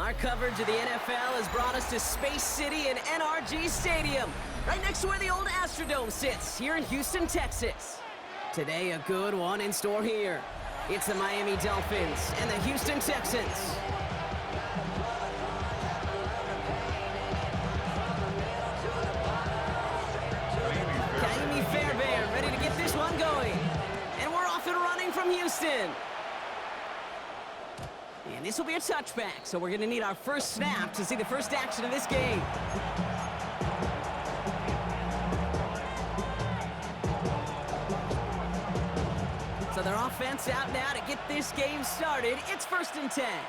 Our coverage of the NFL has brought us to Space City and NRG Stadium, right next to where the old Astrodome sits, here in Houston, Texas. Today, a good one in store here. It's the Miami Dolphins and the Houston Texans. Fairbairn ready to get this one going. And we're off and running from Houston. And this will be a touchback, so we're going to need our first snap to see the first action of this game. So their offense out now to get this game started. It's 1st and 10. Hey,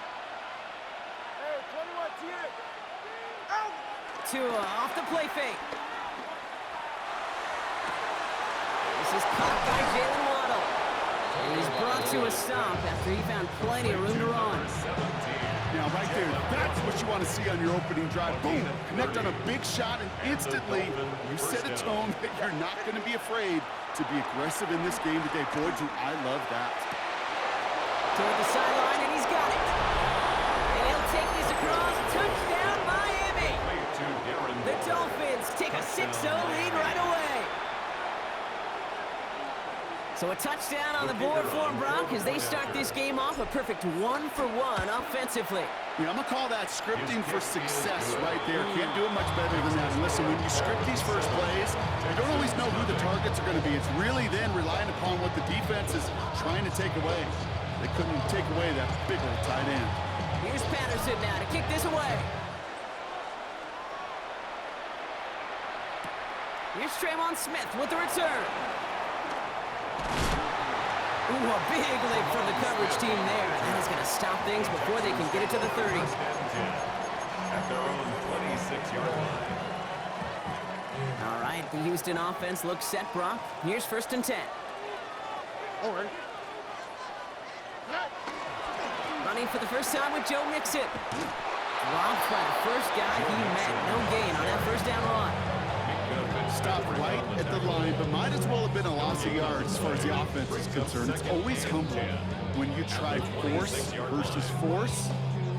21 out. Tua off the play fake. This is caught by Jalen Waddle. And he's brought to a stop after he found plenty of room to run. Now, right there, that's what you want to see on your opening drive. Boom! Connect on a big shot, and instantly you set a tone that you're not going to be afraid to be aggressive in this game today. Boy, do I love that. Toward the sideline, and he's got it. And he'll take this across. Touchdown, Miami! The Dolphins take a 6-0 lead right away. So a touchdown on the board for them, Brock, as they start this game off a perfect 1-for-1 offensively. Yeah, I'm going to call that scripting for success right there. Can't do it much better than that. And listen, when you script these first plays, you don't always know who the targets are going to be. It's really then relying upon what the defense is trying to take away. They couldn't take away that big old tight end. Here's Patterson now to kick this away. Here's Trayvon Smith with the return. Ooh, a big lick from the coverage team there. That is going to stop things before they can get it to the 30. At their own 26-yard line. All right, the Houston offense looks set, Brock. Here's 1st and 10. All right. Running for the first time with Joe Mixon. Dropped by the first guy he met. No gain on that first down run. Stopped right at the line, but might as well have been a loss of yards as far as the offense is concerned. It's always humbling when you try force versus force,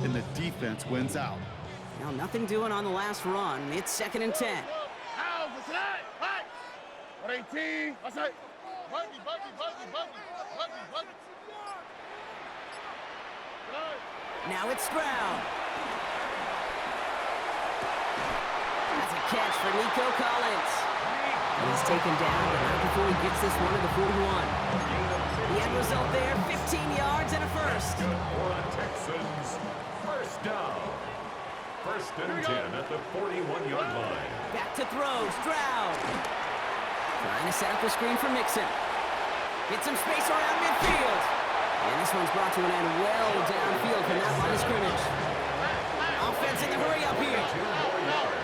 and the defense wins out. Now, nothing doing on the last run. It's 2nd and 10. Now it's Stroud. That's a catch for Nico Collins. And he's taken down, but not before he gets this one to the 41. The end result there, 15 yards and a first. Good for the Texans. First down. 1st and 10 at the 41-yard line. Back to throw, Stroud. Trying to set up a screen for Mixon. Get some space around midfield. And this one's brought to an end well downfield from that line of scrimmage. Offense in the hurry up here. 2 more yards.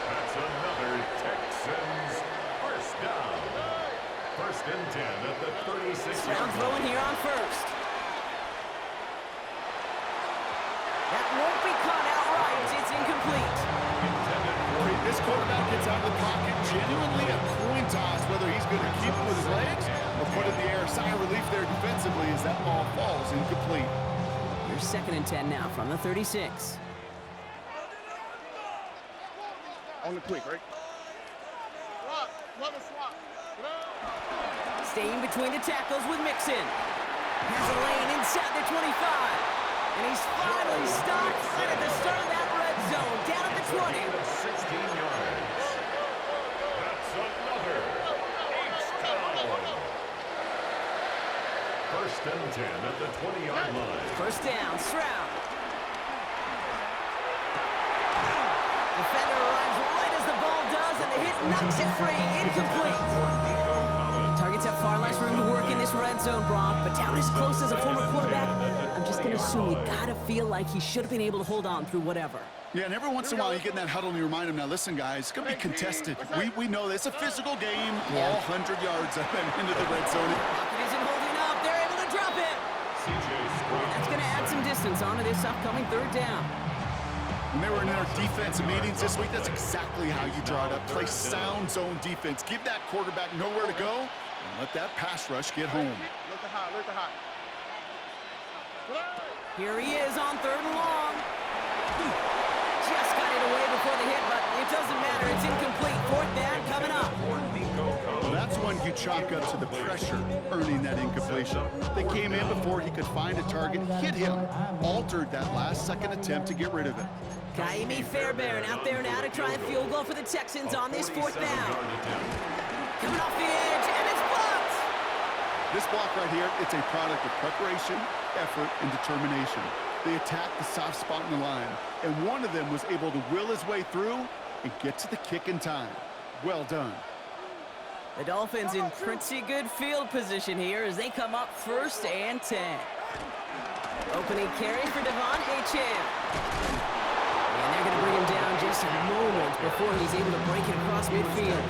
That's another Texans first down. 1st and 10 at the 36-yard Stroud throwing here on 1st. That won't be caught outright. It's incomplete. This quarterback gets out of the pocket, genuinely a coin toss, whether he's going to keep it with his legs or put it in the air. Sigh of relief there defensively as that ball falls incomplete. Here's 2nd and 10 now from the 36. On the quick, right? Staying between the tackles with Mixon. Has a lane inside the 25. And he's finally stopped right at the start of that red zone, down at the 20. 16 yards. That's another H-town. 1st and 10 at the 20-yard line. First down, Stroud. Defender arrives right as the ball does, and the hit knocks it free. Incomplete. Targets have far less room to work in this red zone, Brock, but down as close as a former quarterback, I'm just going to assume you got to feel like he should have been able to hold on through whatever. Yeah, and every once in a while you get in that huddle and you remind him, now listen, guys, it's going to be contested. We know this. It's a physical game, all 100 yards up and into the red zone. Pocket isn't holding up. They're able to drop it. And that's going to add some distance onto this upcoming 3rd down. When they were in our defensive meetings this week, that's exactly how you draw it up. Play sound zone defense. Give that quarterback nowhere to go and let that pass rush get home. Here he is on 3rd and long. Just got it away before the hit, but it doesn't matter. It's incomplete. Fourth down coming up. Well, that's one you chalk up to the pressure earning that incompletion. They came in before he could find a target, hit him, altered that last-second attempt to get rid of it. Kaimi Fairbairn out there now to try a field goal for the Texans on this fourth down. Coming off the edge, and it's blocked! This block right here, it's a product of preparation, effort, and determination. They attacked the soft spot in the line, and one of them was able to will his way through and get to the kick in time. Well done. The Dolphins in pretty good field position here as they come up 1st and 10. Opening carry for Devon Achane. And they're going to bring him down just a moment before he's able to break it across midfield.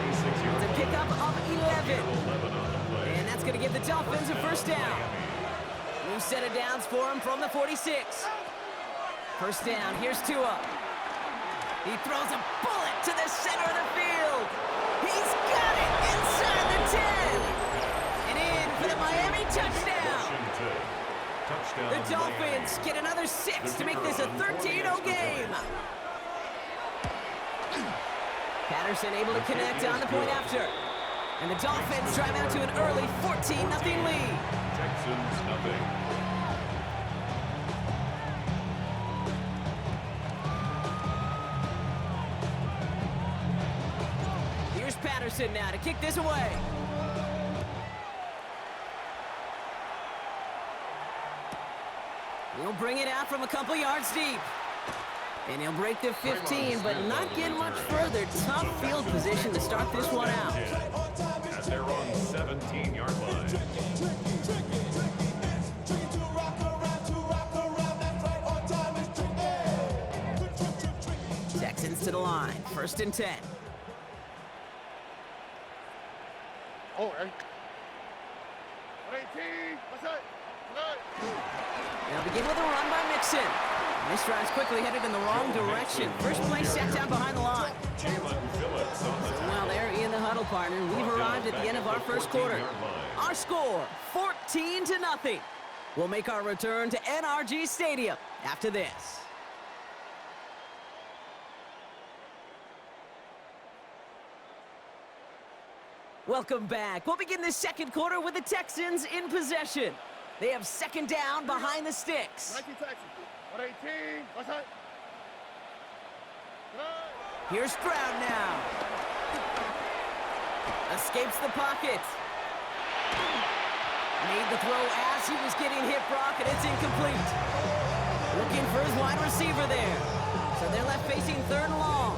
It's a pickup of 11. And that's going to give the Dolphins a 1st down. New set of downs for him from the 46. 1st down, here's Tua. He throws a bullet to the center of the field. He's got it inside the 10. And in for the Miami touchdown. The Dolphins get another 6 to make this a 13-0 game. Patterson able to connect on the point after. And the Dolphins drive out to an early 14-0 lead. Texans nothing. Here's Patterson now to kick this away. He'll bring it out from a couple yards deep. And he'll break the 15, but not get much further. Tough field position to start this one out. At their own 17-yard line. Texans to the line. 1st and 10. Oh, right. 118. What's that? They'll begin with a run by Mixon. This drive's quickly headed in the wrong direction. First play set down behind the line. Well, there in the huddle, partner. We've arrived at the end of our 1st quarter. Our score, 14-0. We'll make our return to NRG Stadium after this. Welcome back. We'll begin the 2nd quarter with the Texans in possession. They have 2nd down behind the sticks. 19 Texans. 118. What's that? Here's Stroud now. Escapes the pocket. Made the throw as he was getting hit, Brock, and it's incomplete. Looking for his wide receiver there. So they're left facing 3rd and long.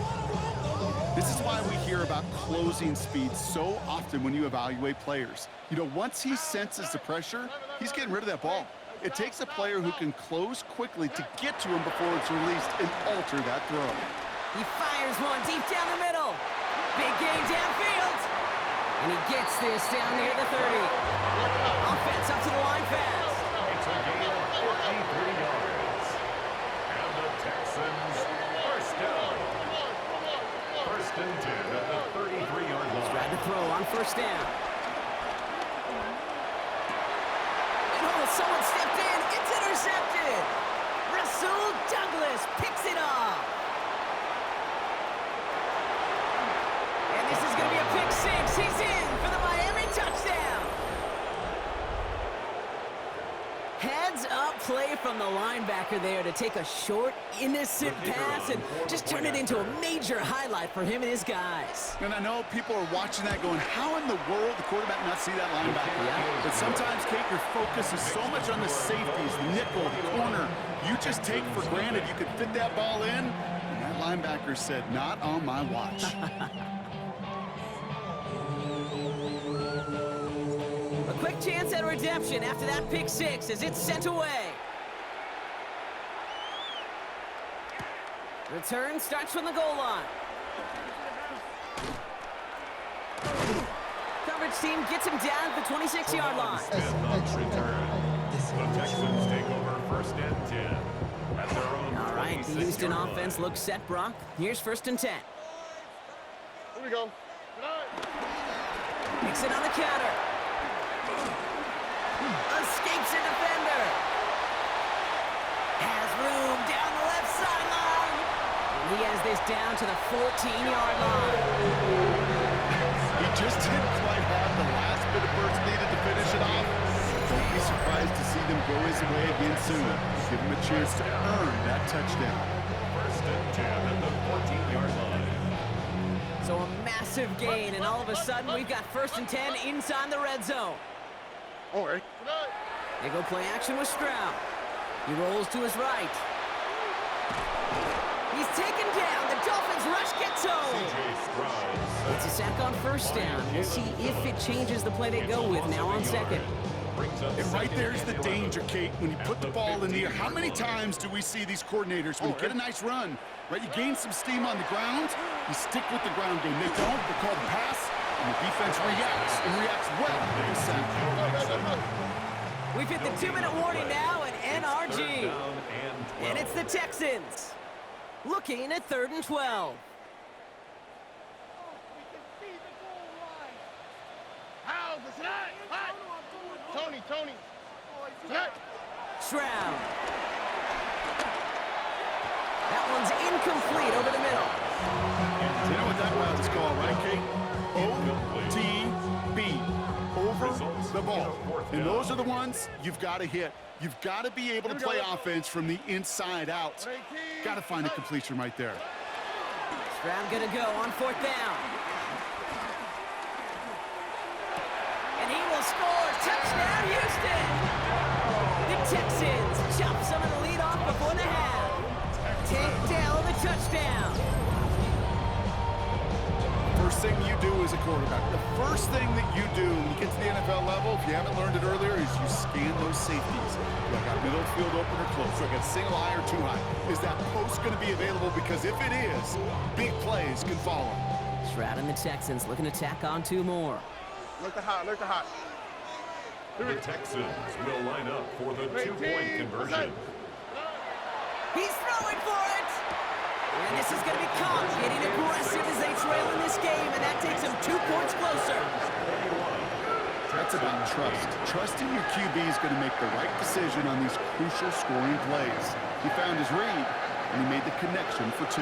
This is why we hear about closing speed so often when you evaluate players. You know, once he senses the pressure, he's getting rid of that ball. It takes a player who can close quickly to get to him before it's released and alter that throw. He fires one deep down the middle. Big gain downfield. And he gets this down near the 30. Offense up to the line fast. It's a gain of 43 yards. And the Texans 1st down. 1st and 10 at the 33-yard line. Tried to throw on 1st down. And oh, someone stepped in. It's intercepted. Rasul Douglas picks it off. And this is going to be a pick 6. He's in for the Miami touchdown. Heads up play from the linebacker there to take a short, innocent pass and just turn it into a major highlight for him and his guys. And I know people are watching that going, how in the world the quarterback not see that linebacker? Yeah. But sometimes, Kate, your focus is so much on the safeties, the nickel, the corner. You just take for granted you could fit that ball in. And that linebacker said, not on my watch. A quick chance at redemption after that pick 6 as it's sent away. Return starts from the goal line. Coverage team gets him down at the 26-yard line. The Texans take over 1st and 10 at their own. All right, the Houston offense looks set, Brock. Here's 1st and 10. Here we go. Makes it on the counter. Escapes a defender. Has room down the left sideline. And he has this down to the 14-yard line. He just didn't quite have the last bit of burst needed to finish it off. Don't be surprised to see them go his way again soon. Give him a chance to earn that touchdown. First and 10 at the 14-yard line. So a massive gain, and all of a sudden we've got first and 10 inside the red zone. All right. They go play action with Stroud. He rolls to his right. He's taken down. The Dolphins rush gets home. It's a sack on first down. We'll see if it changes the play they go with now on second. And right there's the danger, Kate. When you put the ball in the air, how many times do we see these coordinators, when you get a nice run, right, you gain some steam on the ground, you stick with the ground game. They don't, they call the pass, and the defense reacts, and reacts well to the sack. We've hit the 2-minute warning now at NRG. And it's the Texans looking at 3rd and 12. How's the snap? Tony. Snap. Stroud. That one's incomplete over the middle. You know what that route is called, right, Kate? O-T-B. Over the ball. And those are the ones you've got to hit. You've got to be able to play offense from the inside out. Got to find a completion right there. Stroud gonna go on 4th down. And he will score. Touchdown, Houston! The Texans chop some of the lead off before the half. Take down the touchdown. First thing you do as a quarterback, the first thing that you do when you get to the NFL level, if you haven't learned it earlier, is you scan those safeties. Do I got middle field open or close? Do I got single high or too high? Is that post going to be available? Because if it is, big plays can follow. Stroud and the Texans looking to tack on 2 more. Look the hot. The Texans will line up for the 2-point conversion. He's throwing for it! And this is going to be caught, getting aggressive as they trail in this game, and that takes them 2 points closer. That's about trust. Trusting your QB is going to make the right decision on these crucial scoring plays. He found his read, and he made the connection for 2.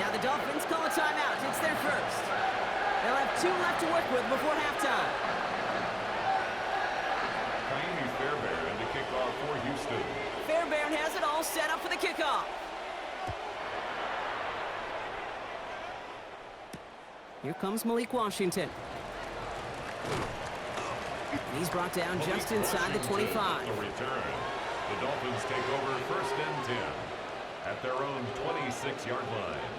Now the Dolphins call a timeout. It's their first. They'll have 2 left to work with before halftime. Fairbairn to kick off for Houston. Fairbairn has it all set up for the kickoff. Here comes Malik Washington. And he's brought down just inside the 25. The return. The Dolphins take over first and 10 at their own 26-yard line.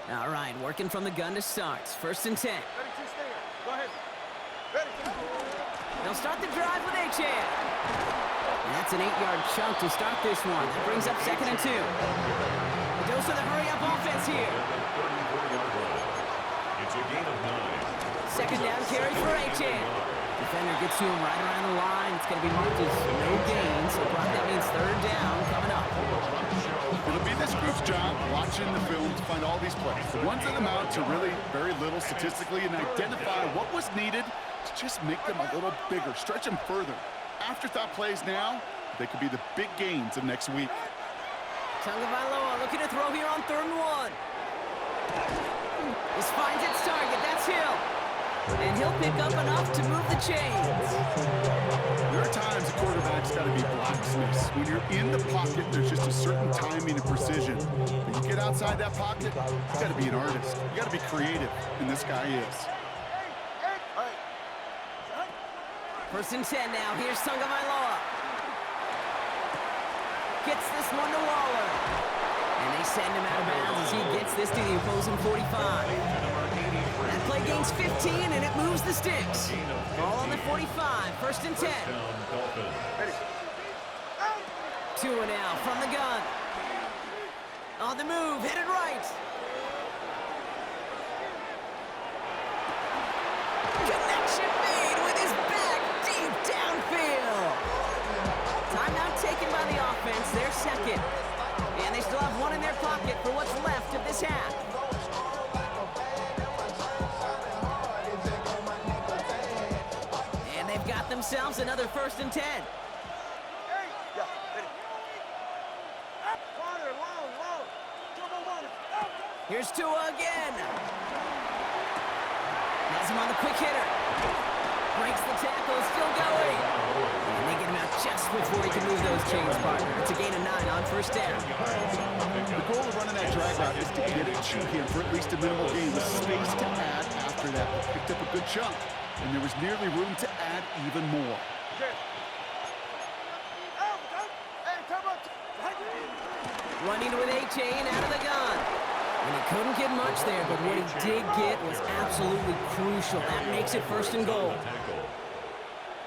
All right, working from the gun to start. First and 10. Ready to stand. Go ahead. Ready to They'll start the drive with H.A. And that's an 8-yard chunk to start this one. That brings up 2nd and 2. The dose of the hurry-up offense here. 34-yard line. It's a gain of 9. Second down carry for H.A. Defender gets to him right around the line. It's going to be marked as no gain, so that means 3rd down coming up. It'll be this group's job watching the film to find all these plays. The ones that amount to really very little statistically and identify what was needed to just make them a little bigger, stretch them further. Afterthought plays now, they could be the big gains of next week. Tagovailoa looking to throw here on 3rd and 1. This finds its target. That's Hill. And he'll pick up enough to move the chains. There are times a quarterback's got to be blacksmiths. When you're in the pocket, there's just a certain timing and precision. When you get outside that pocket, you got to be an artist. You got to be creative, and this guy is. First and 10 now. Here's Tagovailoa. Gets this one to Waller. And they send him out of bounds as he gets this to the opposing 45. That play gains 15, and it moves the sticks. Ball on the 45, first and 10. Tua now from the gun. On the move, headed right. Connection made with his back deep downfield. Timeout taken by the offense, their second. And they still have one in their pocket for what's left of this half. themselves another 1st and 10. Hey, yeah, ready. Water, long. Double water. Here's Tua again. Has him on the quick hitter. Breaks the tackle, still going. And they get him out just before he can move those chains, partner. It's a gain of 9 on 1st down. The goal of running that drag route is to get it to him for at least a minimal gain with space to add after that. They picked up a good chunk, and there was nearly room to add even more. Okay. Hey, come on. Running with a chain out of the gun. And he couldn't get much there, but what he did get was absolutely crucial. That makes it 1st and goal.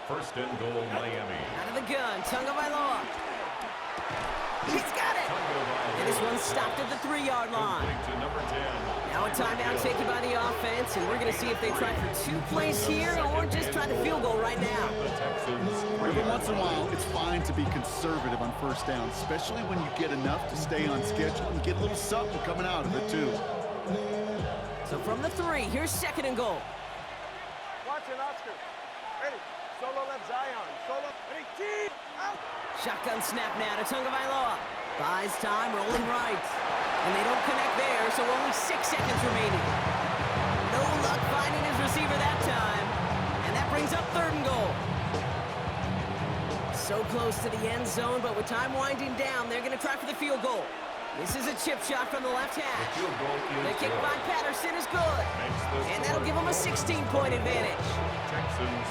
1st and goal, Miami. Out of the gun, Tagovailoa. He's got it! And this one stopped at the 3-yard line. To number 10. Now a timeout taken by the offense, and we're going to see if they try for 2 plays here or just try the field goal right now. Every once in a while, it's fine to be conservative on 1st down, especially when you get enough to stay on schedule and get a little something coming out of it, too. So from the 3, here's 2nd and goal. Watch it, Oscar. Ready. Solo left Zion. Solo. Ready. Team. Out. Shotgun snap now to Tagovailoa. Buys time, rolling right. And they don't connect there, so only 6 seconds remaining. No luck finding his receiver that time. And that brings up 3rd and goal. So close to the end zone, but with time winding down, they're going to try for the field goal. This is a chip shot from the left hash. The kick by Patterson is good. And that'll give them a 16-point advantage.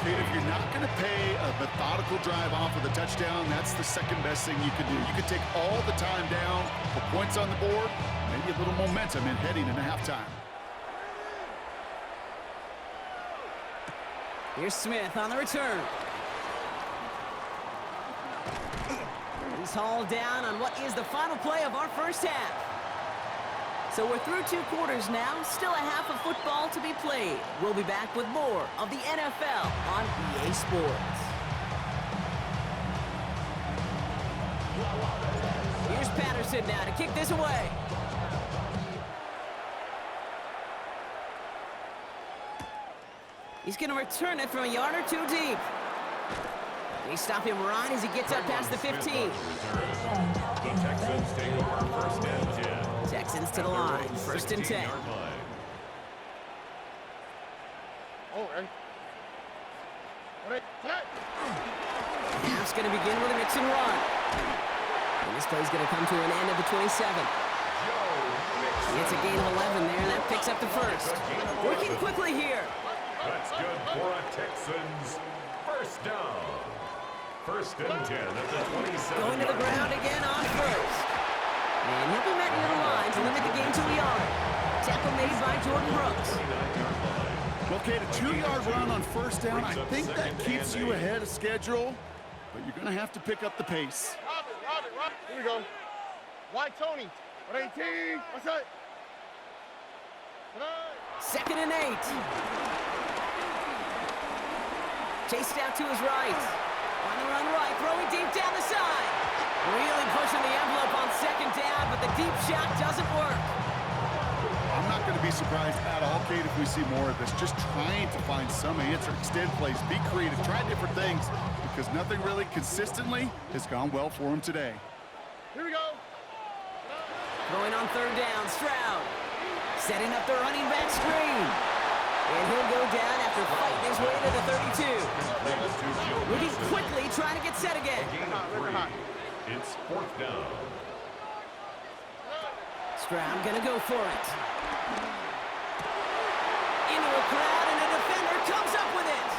Kate, if you're not going to pay a methodical drive off of the touchdown, that's the second best thing you can do. You can take all the time down, put points on the board, maybe a little momentum in heading into halftime. Here's Smith on the return. He's hauled down on what is the final play of our 1st half. So we're through 2 quarters now, still a half of football to be played. We'll be back with more of the NFL on EA Sports. Here's Patterson now to kick this away. He's going to return it from a yard or 2 deep. They stop him right as he gets up past the 15. The Texans take over 1st and 10. Texans to the line, 1st and 10. Oh, ready. Ready. Set. Half's going to begin with a mix and run. And this play's going to come to an end at the 27. It's a gain of 11 there, and that picks up the 1st. Working quickly here. That's good for a Texans 1st down. 1st and 10 at the 27. Going to the ground again on 1st. And he'll be met near the line to limit the game to a yard. Tackle made by Jordan Brooks. Well, Kate, a 2-yard run on 1st down, I think that keeps you ahead of schedule, but you're going to have to pick up the pace. Robert. Here we go. Why Tony? 18. What's that? 2nd and 8. Chased out to his right. On the run right, throwing deep down the side. Really pushing the envelope on 2nd down, but the deep shot doesn't work. I'm not going to be surprised at all, Kate, if we see more of this. Just trying to find some answer, extend plays, be creative, try different things, because nothing really consistently has gone well for him today. Here we go. Going on 3rd down, Stroud. Setting up the running back screen. And he'll go down after fighting his way to the 32. Moving quickly, trying to get set again. It's 4th down. Stroud gonna go for it. Into a crowd, and a defender comes up with it.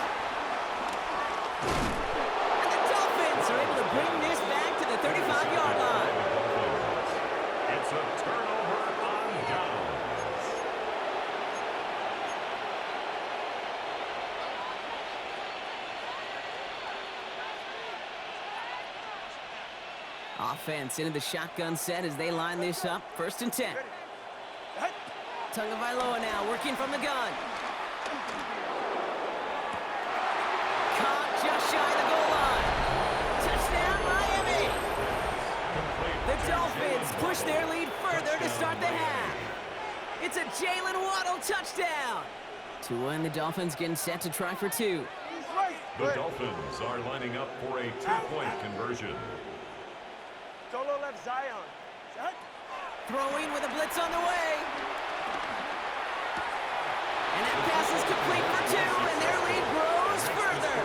And the Dolphins are able to bring this back to the 35-yard line. It's a turnover on downs. Offense into the shotgun set as they line this up. 1st and 10. Tagovailoa now working from the gun. Caught just shy of the goal line. Touchdown, Miami. The Dolphins push their lead further to start the half. It's a Jalen Waddle touchdown. Tua and the Dolphins getting set to try for 2. He's right. The Dolphins are lining up for a two-point conversion. Solo left Zion. Set. Throwing with a blitz on the way. And that pass is complete for 2, and their lead grows further.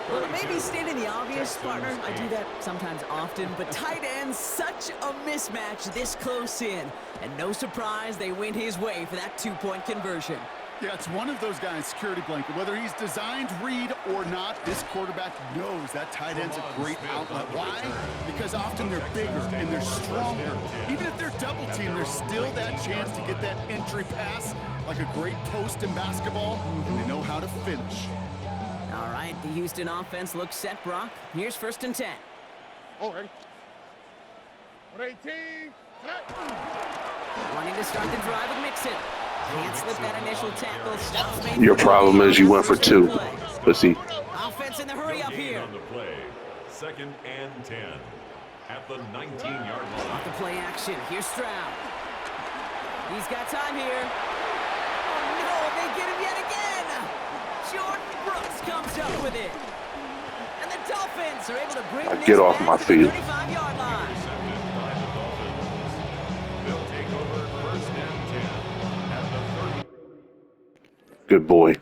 Well, it may be stating the obvious, partner. I do that sometimes often, but tight ends, such a mismatch this close in. And no surprise, they went his way for that two-point conversion. Yeah, it's one of those guys, security blanket. Whether he's designed read or not, this quarterback knows that tight end's a great outlet. Why? Because often they're bigger and they're stronger. Even if they're double teamed, there's still that chance to get that entry pass like a great post in basketball, and they know how to finish. All right, the Houston offense looks set, Brock. Here's 1st and 10. Oh, ready. 118. Wanting to start the drive with Mixon. Can't slip that initial tackle. Stops made. Your problem is you went for 2. But see, Offense in the hurry up here. On the play, 2nd and 10 at the 19-yard line. Off the play action. Here's Stroud. He's got time here. Oh, no, they get him yet again. Jordan Brooks comes up with it. And the Dolphins are able to bring this get off back my to the field. 35-yard line. Intercepted by the Dolphins. They'll take over 1st and 10 at the 30. good boy.